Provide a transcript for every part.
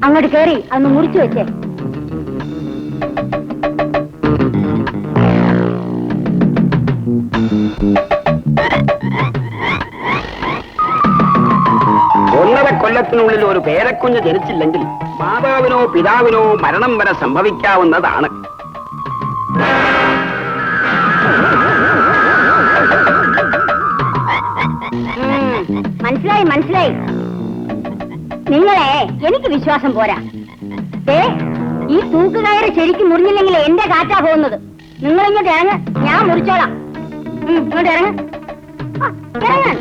അങ്ങോട്ട് കേറി അന്ന് മുറിച്ചു വെച്ചേ. കൊല്ലത്തിനുള്ളിൽ ഒരു പേരക്കുഞ്ഞ് ജനിച്ചില്ലെങ്കിൽ മാതാവിനോ പിതാവിനോ മരണം വരെ സംഭവിക്കാവുന്നതാണ്. മനസ്സിലായി മനസ്സിലായി. നിങ്ങളെ എനിക്ക് വിശ്വാസം പോരാ. ഈ തൂക്കുകയറ് ശരിക്കും മുറിഞ്ഞില്ലെങ്കിൽ എന്റെ കാറ്റാ പോകുന്നത്. നിങ്ങൾ ഇങ്ങോട്ട് ഇറങ്ങ്, ഞാൻ മുറിച്ചോളാം. ഇങ്ങോട്ട് ഇറങ്ങ്, ഇറങ്ങാൻ.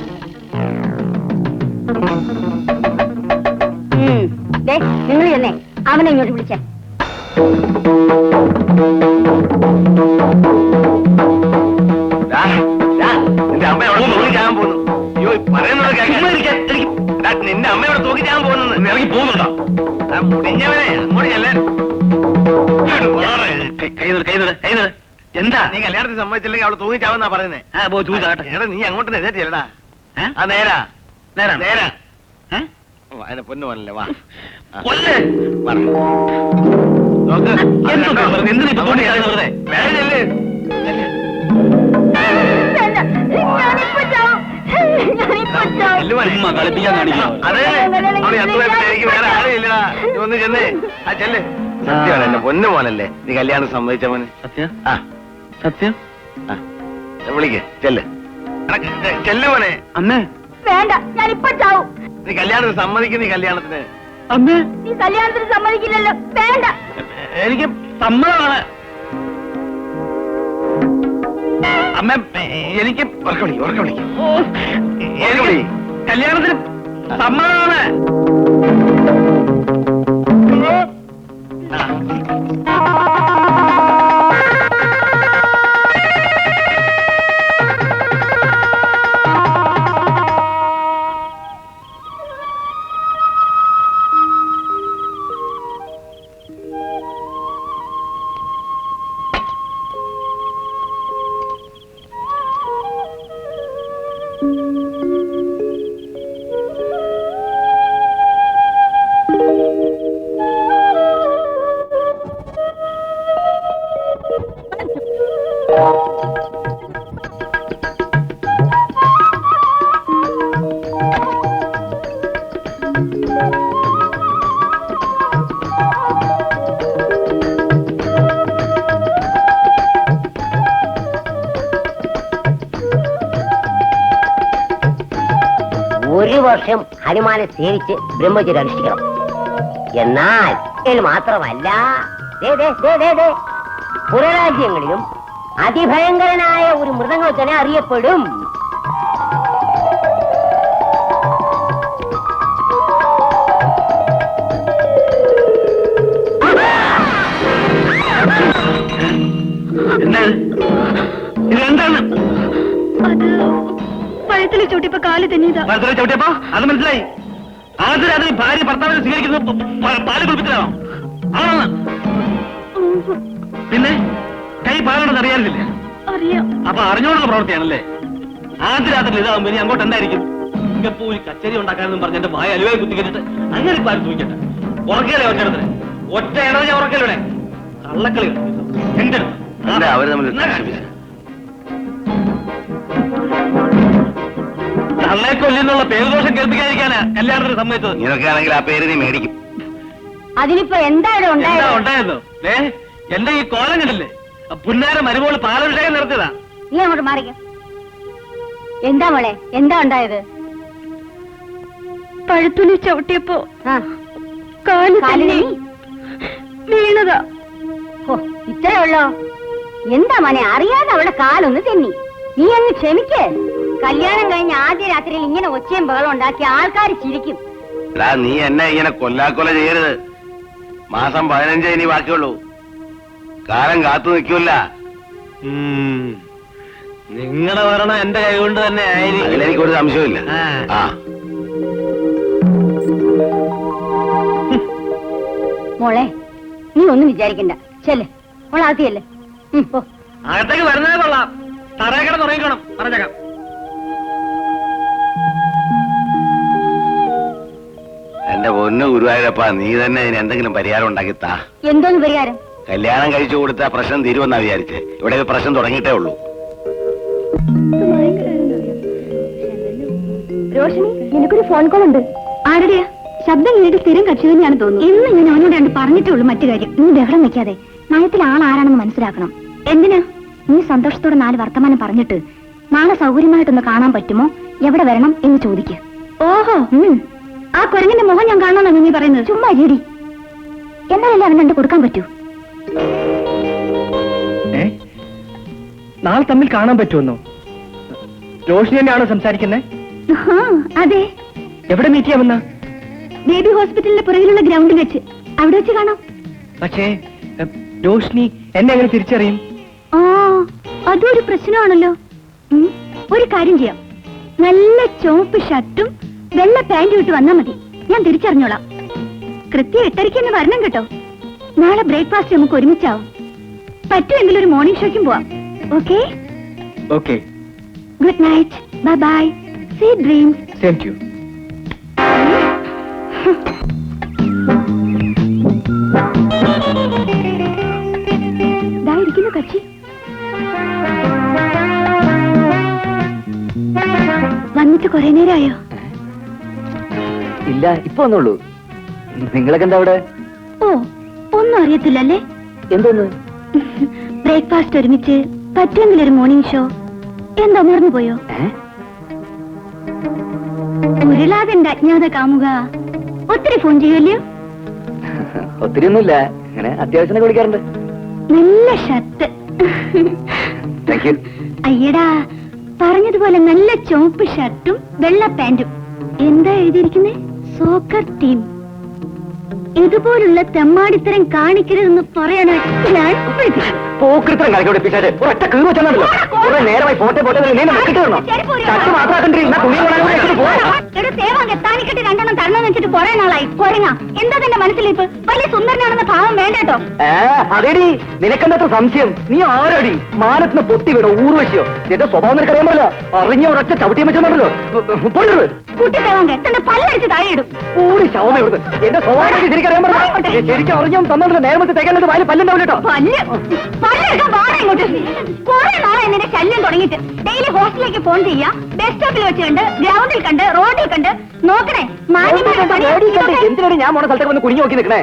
നിങ്ങൾ ചെന്നേ അവനെ ഇങ്ങോട്ട് വിളിച്ചേ. നിന്റെ അമ്മയോട് തൂക്കിച്ചാൻ പോകുന്നു. അയ്യോ നിന്റെ അമ്മയോട് തൂക്കിച്ചാൻ പോകുന്നു. ഇറങ്ങി പോകുന്നുണ്ടോ? മുടിഞ്ഞവനെ അങ്ങോട്ട് ചെല്ലാൻ. എന്താ നീ കല്യാണത്തിന് സമ്മതിച്ചില്ലെങ്കിൽ അവള് തൂങ്ങിച്ചാവെന്നാ പറയുന്നേ. നീ അങ്ങോട്ട് നേരടാ. ആ നേരാ നേരാ നേരാ. അതിനെ പൊന്നു പോലല്ലേ. വാ എനിക്ക് വേറെ ആരുമില്ലടാ. ഒന്ന് ചെന്നേ. ആ ചെല്ല്. സത്യമാണ് എന്റെ പൊന്നു മോനല്ലേ നീ കല്യാണം സമ്മതിച്ച മോന്. സത്യം സത്യം. വിളിക്ക് ചെല്ല് ചെല്ല് മോനെ. അമ്മേ വേണ്ട, ഞാനിപ്പോ ചാവും. നീ കല്യാണത്തിന് സമ്മതിക്കും. നീ കല്യാണത്തിന് അമ്മേ നീ കല്യാണത്തിന് സമ്മതിക്കില്ലല്ലോ. വേണ്ട, എനിക്ക് സമ്മതമാണ്. അമ്മ എനിക്ക് ഉറക്കം കല്യാണത്തിന് സമ്മതമാണ്. ഒരു വർഷം ഹനുമാനെ സേവിച്ച് ബ്രഹ്മചര്യം അനുഷ്ഠിക്കണം. എന്നാൽ ഇതിൽ മാത്രമല്ല, പുറരാജ്യങ്ങളിലും അതിഭയങ്കരനായ ഒരു മൃഗങ്ങൾ തന്നെ അറിയപ്പെടും. ഇതെന്താണ്? പഴത്തില് ചവിട്ടിയപ്പോ കാല് തന്നെയതാ. പഴത്തില് ചവിട്ടിയപ്പോ അത് മനസ്സിലായി. ആദ്യ രാത്രി ഭാര്യ ഭർത്താവിനെ സ്വീകരിക്കുന്നത് പാല് കുളിപ്പിച്ചാണോ? ആണോ? പിന്നെ കൈ പാലുണ്ടെന്ന് അറിയാറില്ലേ? അറിയാം. അപ്പൊ അറിഞ്ഞോണ്ടുള്ള പ്രവൃത്തിയാണല്ലേ? ആദ്യ രാത്രി ഇതാകുമ്പോ ഇനി അങ്ങോട്ട് എന്തായിരിക്കും? ഇങ്ങപ്പോ ഒരു കച്ചേരി ഉണ്ടാക്കാനെന്നും പറഞ്ഞ എന്റെ വായ അലുവായി കുത്തിക്കിട്ട് അങ്ങനെ പാല് തൂക്കട്ടെ. ഉറക്കല്ലേ ഒറ്റടത്തിന്? ഒറ്റ ഇടവ് ഞാൻ ഉറക്കല്ലേ? കള്ളക്കളി എന്റെ അവര് തമ്മിൽ കള്ളെ കൊല്ലിന്നുള്ള പേരുദോഷം കേൾപ്പിക്കാതിരിക്കാനാ കല്യാണത്തിന് സമ്മതിച്ചത്. നിനക്കാണെങ്കിൽ ആ പേര് നീ മേടിക്കും. അതിനിപ്പോ എന്താ ഉണ്ടായിരുന്നു? എന്റെ ഈ കോലം കണ്ടില്ലേ? പുന്നാര മരുമോള് പാലഭിഷേകം നിർത്തിയതാ. നീ അങ്ങോട്ട് മാറിക്ക. എന്താ മോളെ, എന്താ ഉണ്ടായത്? പഴുത്തുലി ചവിട്ടിയപ്പോ കാലിന് വീണതാ. ഇത്രേ ഉള്ളോ? എന്താ മോനെ, അറിയാതെ അവളുടെ കാലൊന്ന് തെന്നി. നീ അങ്ങ് ക്ഷമിക്കേ. കല്യാണം കഴിഞ്ഞ ആദ്യ രാത്രിയിൽ ഇങ്ങനെ ഒച്ചയും ബഹളം ഉണ്ടാക്കി ആൾക്കാർ ചിരിക്കും. നീ എന്നെ ഇങ്ങനെ കൊല്ലാക്കൊല ചെയ്യരുത്. മാസം 15 ഇനി ബാക്കിയുള്ളൂ. കാലം കാത്തു നിൽക്കൂല. നിങ്ങളുടെ ഭരണം എന്റെ കൈകൊണ്ട് തന്നെ ആയിരിക്കും. അതിലെനിക്കൊരു സംശയമില്ല. മോളെ, നീ ഒന്നും വിചാരിക്കണ്ട. ചെല്ലേ മോളെ, ആദ്യല്ലേ. അകത്തേക്ക് വരുന്നതേ കൊള്ളാം. തറയക്കട തുടങ്ങിക്കണം പറഞ്ഞേക്കാം. എന്റെ പൊന്നു ഗുരുവായൂരപ്പ, നീ തന്നെ ഇതിന് എന്തെങ്കിലും പരിഹാരം ഉണ്ടാക്കി താ. എന്തോന്ന് പരിഹാരം? കല്യാണം കഴിച്ചു കൊടുത്ത പ്രശ്നം തീരുമെന്നാ വിചാരിച്ചേ. ഇവിടെ ഒരു പ്രശ്നം തുടങ്ങിയിട്ടേ ഉള്ളൂ. രോഷിനി, നിനക്കൊരു ഫോൺ കോൾ ഉണ്ട്. ആരുടെയാ? ശബ്ദം കേട്ട് സ്ഥിരം കക്ഷി തന്നെയാണ് തോന്നുന്നു. ഇന്ന് ഞാൻ അവനോട് രണ്ട് പറഞ്ഞിട്ടുള്ളൂ. മറ്റു കാര്യം നീ ബഹളം വെക്കാതെ നയത്തിൽ ആൾ ആരാണെന്ന് മനസ്സിലാക്കണം. എന്തിനാ? നീ സന്തോഷത്തോടെ 4 വർത്തമാനം പറഞ്ഞിട്ട് നാളെ സൗകര്യമായിട്ടൊന്ന് കാണാൻ പറ്റുമോ, എവിടെ വരണം എന്ന് ചോദിക്കുക. ഓഹോ, ആ കുരങ്ങിന്റെ മുഖം ഞാൻ കാണണമെന്നാണ് നീ പറയുന്നത്? ചുമ്മാ ജെടി. എന്നാലല്ലേ അവൻ രണ്ട് കൊടുക്കാൻ പറ്റൂ. നാളെ തമ്മിൽ കാണാൻ പറ്റുമെന്നോ? രോഷിനി തന്നെയാണോ സംസാരിക്കുന്നത്? അതെ. എവിടെ മീറ്റ് ചെയ്യാമെന്ന? ബേബി ഹോസ്പിറ്റലിന്റെ പുറകിലുള്ള ഗ്രൗണ്ടിൽ വെച്ച്. അവിടെ വെച്ച് കാണാം. പക്ഷേ രോഷിനി എന്നെ എങ്ങനെ തിരിച്ചറിയും? ആ, അതൊരു പ്രശ്നമാണല്ലോ. ഒരു കാര്യം ചെയ്യാം, നല്ല ചുവപ്പ് ഷർട്ടും വെള്ള പാന്റും ഇട്ട് വന്നാ മതി. ഞാൻ തിരിച്ചറിഞ്ഞോളാം. കൃത്യം 8:30 തന്നെ വരണം കേട്ടോ. നാളെ ബ്രേക്ക്ഫാസ്റ്റ് നമുക്ക് ഒരുമിച്ചാവും. പറ്റുമെങ്കിൽ ഒരു മോർണിംഗ് ഷോയ്ക്കും പോവാം. Okay? Okay. Good night. Bye bye. Sweet dreams. Same to you. ഇരിക്കുന്നു കക്ഷി. വന്നിട്ട് കുറെ നേരമായോ? ഇല്ല, ഇപ്പൊ വന്നുള്ളൂ. നിങ്ങളൊക്കെ എന്താ അവിടെ? ഓ, ഒന്നും അറിയത്തില്ലല്ലേ? എന്തോന്ന്? ബ്രേക്ക്ഫാസ്റ്റ് ഒരുമിച്ച്, പറ്റുമെങ്കിൽ ഒരു മോർണിംഗ് ഷോ. എന്താ മറന്നു പോയോ? ഉരുളാതെന്റെ അജ്ഞാത കാമുക ഒത്തിരി ഫോൺ ചെയ്യുമല്ലോ? ഒത്തിരി ഒന്നുമില്ല, അങ്ങനെ അത്യാവശ്യം വിളിക്കാറുണ്ട്. നല്ല ഷർട്ട്. അയ്യടാ, പറഞ്ഞതുപോലെ നല്ല ചുവപ്പ് ഷർട്ടും വെള്ള പാന്റും. എന്താ എഴുതിയിരിക്കുന്നേ? Soccer team. ഇതുപോലുള്ള തെമ്മാടിത്തരം കാണിക്കരുതെന്ന് പറയാനാണ് ഞാൻ പോക്കൃത്തരം കളിക്കോടെ ഒറ്റ കീറ് വെച്ചാണല്ലോ. നേരമായി പോട്ടെ പോട്ടെ താനിക്കിട്ട് 2 എണ്ണം തരണം വെച്ചിട്ട് കുറെ നാളായി. കൊരങ്ങ, എന്താ തന്റെ മനസ്സിലിപ്പ്? വലിയ സുന്ദരനാണെന്ന ഭാവം വേണ്ട കേട്ടോ. അതേടി, നിനക്കെന്താ സംശയം? നീ ആരടി? മാനത്തിന് പൊട്ടി വിടോ ഊർവശിയോ? എന്റെ സ്വഭാവം നിനക്കറിയാൻ പറ്റില്ല. അറിഞ്ഞ ഒരൊറ്റ ചവിട്ടിയും വെച്ചോ. കുട്ടി തേവാങ്ക തന്റെ പല്ലടിച്ച് താഴെയിടും. കൂടി ശവമ എന്റെ സ്വഭാവം ശരിക്കറിയാൻ പറ്റില്ല. ശരിക്കും അറിഞ്ഞാൽ തന്നിട്ട് നേരത്തെ തേക്കാൻ വായിൽ പല്ലുണ്ടാവില്ല കേട്ടോ. പല്ലെടുക്കാൻ വാടാ ഇങ്ങോട്ട്. കുറെ നാളെ എന്നെ ശല്യം തുടങ്ങിയിട്ട്. ഡെയിലി ഹോസ്റ്റലിലേക്ക് ഫോൺ ചെയ്യാ, ബസ് സ്റ്റോപ്പിൽ വെച്ച് കണ്ട്, ഗ്രൗണ്ടിൽ കണ്ട്, റോഡിൽ കണ്ട്. നോക്കണേ, എന്തിനാണ് ഞാൻ മോണ സ്ഥലത്തേക്ക് വന്ന് കുഞ്ഞു നോക്കി നിൽക്കണേ?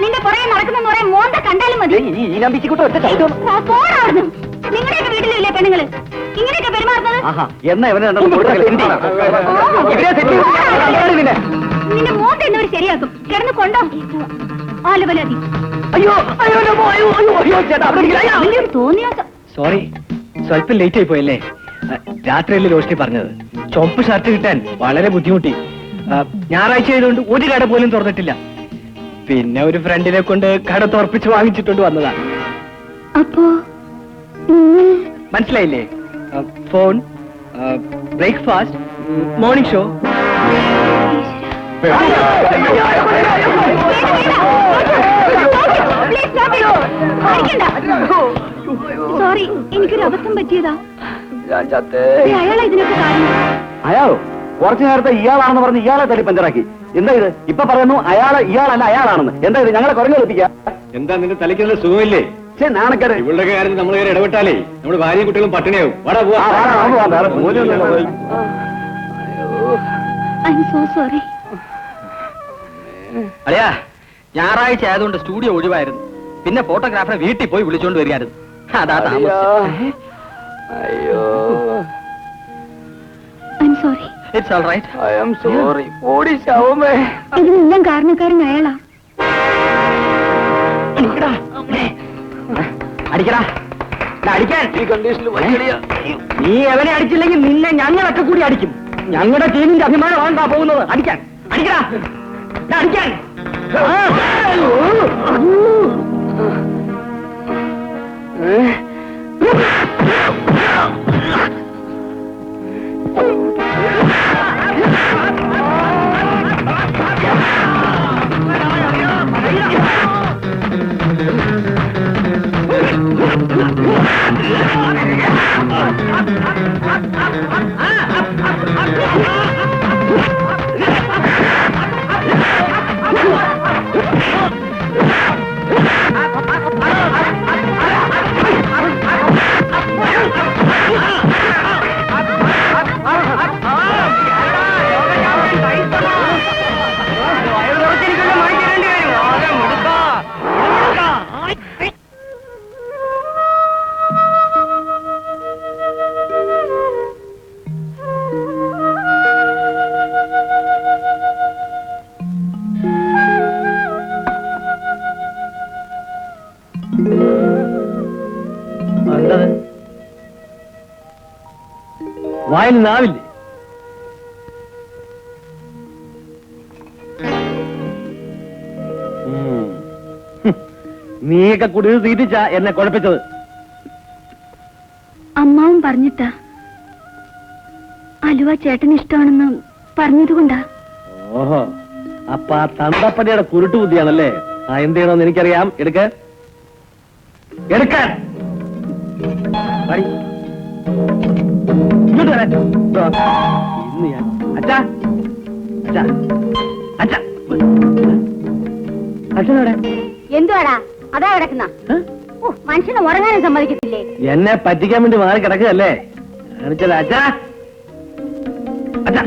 നിന്റെ പുറകെ നടക്കുന്ന കുറെ മോന്ത കണ്ടാലും മതി. ഈ നമ്പിച്ചിട്ട് ഒറ്റ പോണായിരുന്നു. നിങ്ങളുടെയൊക്കെ വീട്ടിലില്ലേ പെണ്ണുങ്ങള് ഇങ്ങനെയൊക്കെ പെരുമാറുന്നത്? നിന്റെ മോന്ത എന്നവർ ശരിയാക്കും. കിടന്ന് കൊണ്ടോ ആലുപലതി. തോന്നിയാസം. സോറി, സ്വല്പം ലേറ്റ് ആയി പോയല്ലേ? രാത്രിയല്ലേ രോഷിനി പറഞ്ഞത്. ചുവപ്പ് ഷർട്ട് കിട്ടാൻ വളരെ ബുദ്ധിമുട്ടി. ഞായറാഴ്ച ആയതുകൊണ്ട് ഒരു കട പോലും തുറന്നിട്ടില്ല. പിന്നെ ഒരു ഫ്രണ്ടിനെ കൊണ്ട് കട തുറപ്പിച്ച് വാങ്ങിച്ചിട്ടുണ്ട് വന്നതാ. അപ്പോ മനസ്സിലായില്ലേ? Phone, breakfast, morning show. Sorry, എനിക്കൊരു അബദ്ധം പറ്റിയതാ. അയാളാ ഇതിനൊക്കെ കാരണം. അയാളോ? കുറച്ചു നേരത്തെ ഇയാളാണെന്ന് പറഞ്ഞ് ഇയാളെ തല്ലി പഞ്ചറാക്കി. എന്താ ഇത്? ഇപ്പൊ പറയുന്നു അയാള് ഇയാളല്ല അയാളാണെന്ന്. എന്താ ഇത്? ഞങ്ങളെ കുറഞ്ഞു കളിപ്പിക്കുക. എന്താ നിന്റെ തലയ്ക്കുള്ള സുഖമില്ലേ? നാണക്കേട്. ഇവളുടെ കാര്യത്തിൽ നമ്മൾ ഇടപെട്ടാലേ നമ്മുടെ ഭാര്യയും കുട്ടികളും പട്ടിണിയാവും. സോറി. അളിയാ, ഞായറാഴ്ച ആയതുകൊണ്ട് സ്റ്റുഡിയോ ഒഴിവായിരുന്നു. പിന്നെ ഫോട്ടോഗ്രാഫറെ വീട്ടിൽ പോയി വിളിച്ചോണ്ട് വരികയായിരുന്നു. അതാ താമസിച്ചത്. It's all right. I am sorry. ഓടി ശവമേ. ഇതിനെല്ലാം കാരണക്കാരൻ അയാളാ. അടിക്കടാ, അടിക്കാൻ. ഈ കണ്ടീഷനിൽ നീ എവനെ അടിച്ചില്ലെങ്കിൽ നിന്നെ ഞങ്ങളൊക്കെ കൂടി അടിക്കും. ഞങ്ങളുടെ ടീമിന്റെ അഭിമാനമാണ് പോകുന്നത്. അടിക്കാൻ, അടിക്കടാ, അടിക്കാൻ. വായിൽ നാവില്ലേ? നീയൊക്കെ കുടിയിൽ തീറ്റിച്ച എന്നെ കുഴപ്പിച്ചത്. അമ്മാവും പറഞ്ഞിട്ടാ അലുവ ചേട്ടന് ഇഷ്ടമാണെന്ന് പറഞ്ഞതുകൊണ്ടാ. ഓഹോ, അപ്പൊ ആ തന്തപ്പടിയുടെ കുരുട്ടു ബുദ്ധിയാണല്ലേ? ആ എന്ത് ചെയ്യണമെന്ന് എനിക്കറിയാം. എടുക്കാൻ ഇങ്ങോട്ട് വരാൻ. ഇന്ന് ഞാൻ അച്ഛാ അച്ഛാ അച്ഛാ അച്ഛനോടെ എന്തുവാടാ അതാ കിടക്കുന്ന? മനുഷ്യനെ ഉറങ്ങാനും സമ്മതിക്കത്തില്ലേ? എന്നെ പറ്റിക്കാൻ വേണ്ടി മാറി കിടക്കുകയല്ലേ? കാണിച്ചത് അച്ഛാ അച്ഛാ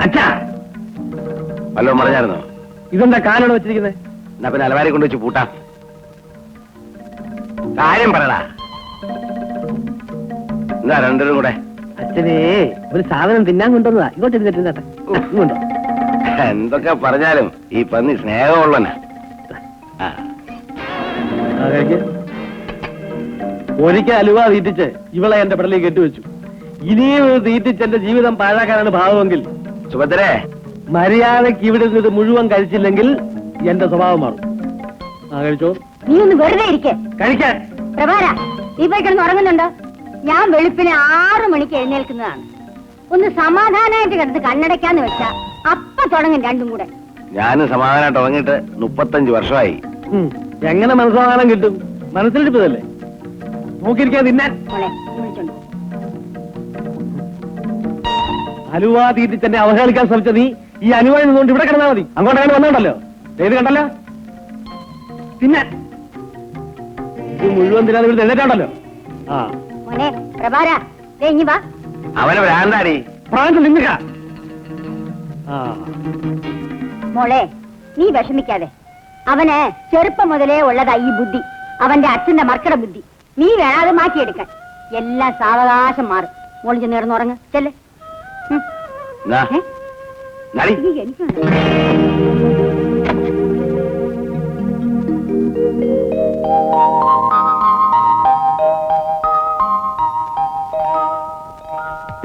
അച്ഛാ. വല്ലതും പറഞ്ഞായിരുന്നോ? ഇതെന്താ കാലാണ് വെച്ചിരിക്കുന്നത്? എന്നാ പിന്നെ അലമാരി കൊണ്ടുവച്ച് പൂട്ടാം. കാര്യം പറയടാ. എന്താ രണ്ടുപേരും കൂടെ? അച്ഛനെ ഒരു സാധനം തിന്നാൻ കൊണ്ടുവന്നതാ. ഇങ്ങോട്ട് ഇരുന്നിട്ട് ഇങ്ങോട്ടോ. എന്തൊക്കെ പറഞ്ഞാലും ഈ പന്നി സ്നേഹമുള്ളനാ. ഒരിക്കൽ അലുവ തീറ്റിച്ച് ഇവളെ എന്റെ പിടലേക്ക് കെട്ടിവെച്ചു. ഇനിയും തീറ്റിച്ച് എന്റെ ജീവിതം പാഴാക്കാനാണ് ഭാവമെങ്കിൽ സുഭദ്രേ, മര്യാദക്ക് ഇവിടെ നിന്ന് ഇത് മുഴുവൻ കഴിച്ചില്ലെങ്കിൽ എന്റെ സ്വഭാവം മാറും. കഴിച്ചോ. നീ ഒന്ന് വെറുതെ ഇരിക്കേ. കഴിക്കാൻ പ്രഭാര, നീ പോയി കിടന്ന് ഉറങ്ങുന്നുണ്ടോ? ഞാൻ വെളുപ്പിന് 6 മണിക്ക് എഴുന്നേൽക്കുന്നതാണ്. ഒന്ന് സമാധാനമായിട്ട് കിടന്ന് കണ്ണടയ്ക്കാന്ന് വെച്ചാ അപ്പൊ തുടങ്ങും രണ്ടും കൂടെ. ഞാനും സമാധാനമായിട്ട് ഉറങ്ങിയിട്ട് 35 വർഷമായി. എങ്ങനെ മനസ്സമാധാനം കിട്ടും? മനസ്സിലിരിപ്പതല്ലേ. നോക്കിയിരിക്കാൻ തിന്നാൻ. മോളെ വിളിച്ചോണ്ട് അലുവ തീറ്റിച്ച് എന്നെ അവഹേളിക്കാൻ ശ്രമിച്ച നീ ഈ അലുവയിൽ നിന്നുകൊണ്ട് ഇവിടെ കിടന്നാൽ മതി. അങ്ങോട്ട് അങ്ങനെ വന്നോണ്ടല്ലോ. ഏത് കണ്ടല്ലോ തിന്നാൻ. ഇത് മുഴുവൻ തിന്നാൻ ഇവിടെ എഴുന്നേറ്റാണ്ടല്ലോ. ആ മോനെ പ്രഭാര, ഇനി വാ. അവനെ ഭ്രാന്താടി. പ്രാന്തം നിന്നുക. മോളെ നീ വിഷമിക്കാതെ. അവന് ചെറുപ്പം മുതലേ ഉള്ളതാ ഈ ബുദ്ധി. അവന്റെ അച്ഛന്റെ മർക്കട ബുദ്ധി. നീ വേണം അത് മാറ്റിയെടുക്കാൻ. എല്ലാം സാവകാശം മാറും. മോളി ചെന്ന് കിടന്നുറങ്ങ്. ചെല്ലേ. എനിക്ക്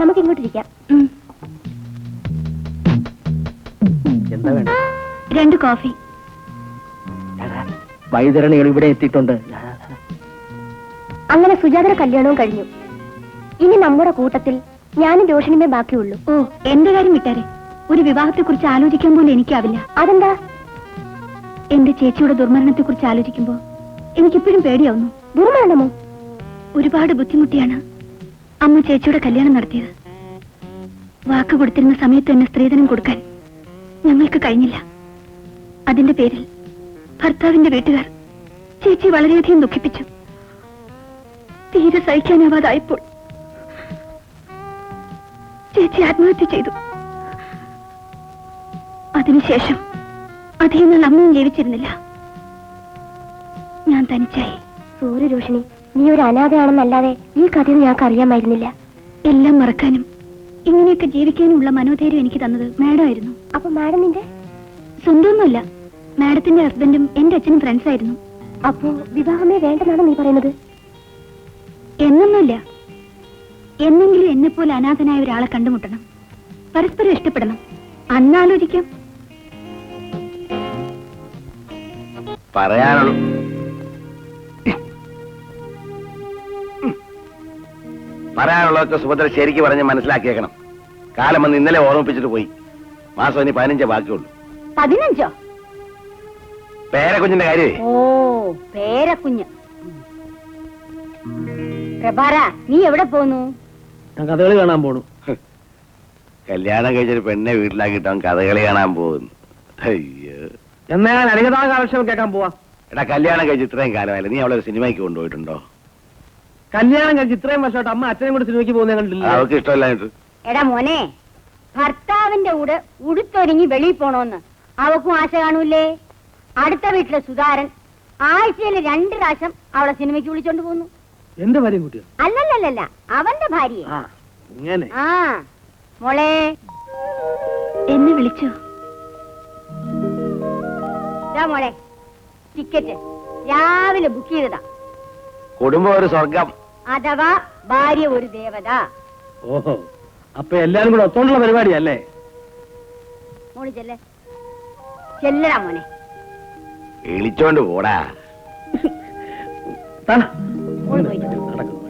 നമുക്ക് ഇങ്ങോട്ടിരിക്കാം. എന്താ വേണ്ട? 2 കോഫി. വൈതരണികൾ ഇവിടെ എത്തിയിട്ടുണ്ട്. അങ്ങനെ സുജാതയുടെ കല്യാണവും കഴിഞ്ഞു. ഇനി നമ്മുടെ കൂട്ടത്തിൽ ഞാനും രോഷിണിമേ ബാക്കിയുള്ളൂ. ഓ, എന്റെ കാര്യം വിട്ടാരെ. ഒരു വിവാഹത്തെ കുറിച്ച് ആലോചിക്കാൻ പോലും എനിക്കാവില്ല. അതെന്താ? എന്റെ ചേച്ചിയുടെ ദുർമരണത്തെ കുറിച്ച് ആലോചിക്കുമ്പോ എനിക്കിപ്പോഴും പേടിയാവുന്നു. ദുർമരണമോ? ഒരുപാട് ബുദ്ധിമുട്ടിയാണ് അമ്മ ചേച്ചിയുടെ കല്യാണം നടത്തിയത്. വാക്ക് കൊടുത്തിരുന്ന സമയത്ത് തന്നെ സ്ത്രീധനം കൊടുക്കാൻ ഞങ്ങൾക്ക് കഴിഞ്ഞില്ല. അതിന്റെ പേരിൽ ഭർത്താവിന്റെ വീട്ടുകാർ ചേച്ചി വളരെയധികം ദുഃഖിപ്പിച്ചു. തീരെ സഹിക്കാനാവാതായപ്പോൾ ചേച്ചി ആത്മഹത്യ ചെയ്തു. അതിനുശേഷം അധികം നാൾ അമ്മയും ജീവിച്ചിരുന്നില്ല. ഞാൻ തനിച്ചായി. സൂര്യ രോഷിണി, നീ ഒരു അനാഥയാണെന്നല്ലാതെ ഈ കഥയും ഞങ്ങൾക്ക് അറിയാമായിരുന്നില്ല. എല്ലാം മറക്കാനും ഇങ്ങനെയൊക്കെ ജീവിക്കാനുമുള്ള മനോധൈര്യം എനിക്ക് തന്നത് മാഡമായിരുന്നു. അപ്പൊ മാഡം നിന്റെ സ്വന്തമൊന്നുമല്ല. മാഡത്തിന്റെ ഹസ്ബൻഡും എന്റെ അച്ഛനും ഫ്രണ്ട്സ് ആയിരുന്നു. അപ്പോ വിവാഹമേ വേണ്ടെന്നാണ് നീ പറയുന്നത്? എന്നൊന്നുമില്ല. എന്നെങ്കിലും എന്നെ പോലെ അനാഥനായ ഒരാളെ കണ്ടുമുട്ടണം. പരസ്പരം ഇഷ്ടപ്പെടണം. അന്നാലോചിക്കാം. പറയാനുള്ളതൊക്കെ സുഭദ്ര ശരിക്ക് പറഞ്ഞ് മനസ്സിലാക്കിയേക്കണം. കാലം വന്ന് ഇന്നലെ ഓർമ്മിപ്പിച്ചിട്ട് പോയി. മാസം ഇനി 15 ബാക്കിയുള്ളൂ. 15? പേരക്കുഞ്ഞിന്റെ കാര്യേ. ഓ പേരക്കുഞ്ഞ്. പ്രഭാര, നീ എവിടെ പോന്നു? ഞാൻ കഥകളി കാണാൻ പോണു. കല്യാണം കഴിച്ചൊരു പെണ്ണെ വീട്ടിലാക്കിയിട്ട് അവൻ കഥകളി കാണാൻ പോകുന്നു. അയ്യോ. എന്നാ ഞാൻ അനഘതാ കാലക്ഷേപം കേൾക്കാൻ പോവാ. എടാ, കല്യാണം കഴിച്ച് ഇത്രയും കാലമായില്ല, നീ അവളെ ഒരു സിനിമയ്ക്ക് കൊണ്ടുപോയിട്ടുണ്ടോ? കല്യാണം കഴിച്ച് ഇത്രയും വർഷമായിട്ട് അമ്മ അച്ഛനും കൂടെ സിനിമയ്ക്ക് പോകുന്ന കണ്ടില്ല. അവർക്ക് ഇഷ്ടമല്ലായിട്ട്. എടാ മോനെ, ഭർത്താവിന്റെ കൂടെ ഉടുത്തൊരുങ്ങി വെളിയിൽ പോണോന്ന് അവക്കും ആശ കാണൂലേ? അടുത്ത വീട്ടിലെ സുധാരൻ ആഴ്ചയിൽ 2 പ്രാവശ്യം അവളെ സിനിമയ്ക്ക് വിളിച്ചോണ്ട് പോന്നു. എന്റെ ഭാര്യയും കുട്ടിയോ? അല്ലല്ലല്ല, അവന്റെ ഭാര്യയെ. ആ ഇങ്ങനെ. ആ മോളെ, എന്നെ വിളിച്ചോ? മോളെ, ടിക്കറ്റ് രാവിലെ ബുക്ക് ചെയ്തതാ. കുടുംബം ഒരു സ്വർഗം. അഥവാ ഭാര്യ ഒരു ദേവത. ഓഹോ, അപ്പൊ എല്ലാരും കൂടെ ഒത്തോണ്ടുള്ള പരിപാടിയല്ലേ? മോള് ചെല്ലടാ മോനെ. വിളിച്ചോണ്ട് പോടാ. മോള് പോയിട്ട് നടക്കുന്നു.